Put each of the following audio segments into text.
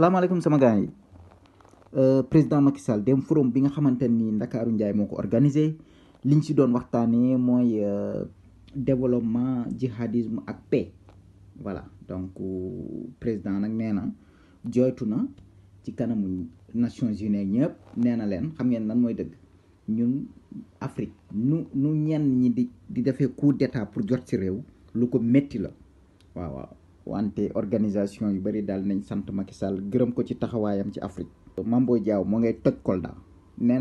salaamaaleykum sama gars yi président Macky Sall dem forum bi nga xamante ni Ndakaaru Njaay moo ko organisé liñ si doon waxtaanee mooy développement jihadisme ak paix voilà donc président nag nee na jooytu na ci kanamu Nations Unies ñëpp nee na leen xam ngeen lan mooy dëgg ñun Afrique nu ñenn ñi di defee coup d'état pour jot ci réew lu ko métti la waaw wante organisation yu bari daal nañ sant Macky Sall gërëm ko ci taxawaayam ci Afrique. Mame Boye Diao moo ngay toj Kolda nee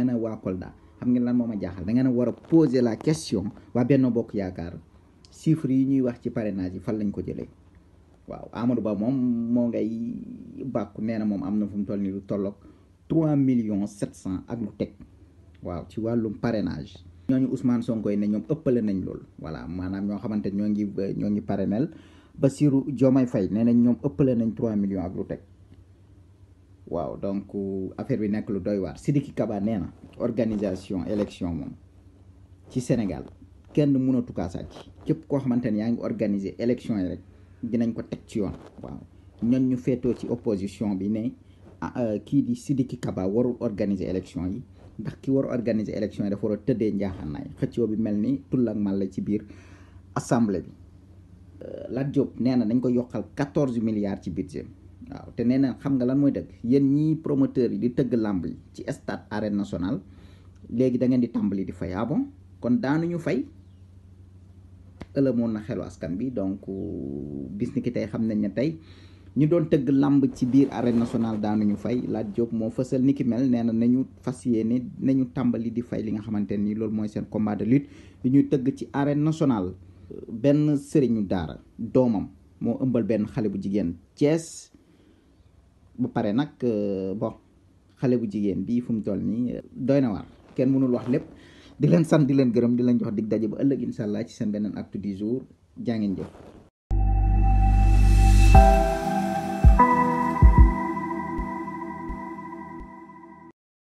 na waa Kolda xam ngeen lan moo ma jaaxal da ngeen a war a poser la question waa Benno Bokk Yaakaar chiffres yi ñuy wax ci parrainage yi fan lañ ko jëlee waaw Amadou Ba moom moo ngay bàkku nee na moom am na fu mu toll nii lu tolloog 3,7 millions ak lu teg waaw ci wàllum parrainage. ñooñu Ousmane Sonko yi ne ñoom ëppale nañ loolu voilà maanaam ñoo xamante ñoo ngi parrainel Bassirou Diomaye Faye nee nañ ñoom ëppale nañ 3 millions ak lu teg waaw donc affaire bi nekk lu doy waar. Sidiki Kaba nee na organisation élection moom ci Sénégal kenn mënatu kaa sàcc képp koo xamante ne yaa ngi organiser élection yi rek dinañ ko teg ci yoon waaw ñoon ñu féetoo ci opposition bi ne kii di Sidiki Kaba warul organiser élection yi ndax ki war organiser élection yi dafa war a tëddee njaaxaanaay xëccoo bi mel ni tull ak màlle ci biir assemblée bi. Lat Diop nee na dañ ko yokkal 14 milliards ci budget waaw te nee na xam nga lan mooy dëgg yéen ñii promoteurs yi di tëgg làmb yi ci stade arène nationale léegi da ngeen di tàmbali di fay bon kon daanuñu fay ëllëmoon na xelu askan bi donc bis ni ki tey xam nañ ne tey ñu doon tëgg làmb ci biir arène nationale daanuñu fay Lat Diop moo fësal ni ki mel nee na nañu fas yéene nañu tàmbali di fay li nga xamante ni loolu mooy seen combat de lutte yi ñuy tëgg ci arène nationale. Benn sëriñu daara doomam moo ëmbal benn xale bu jigéen Thiès ba pare nag bon xale bu jigéen bii fu mu toll nii doy na waar kenn mënul wax lépp di leen sant di leen gërëm di leen jox dig daje ba ëllëg incha allah ci seen beneen actu du jour jaa ngeen jëf.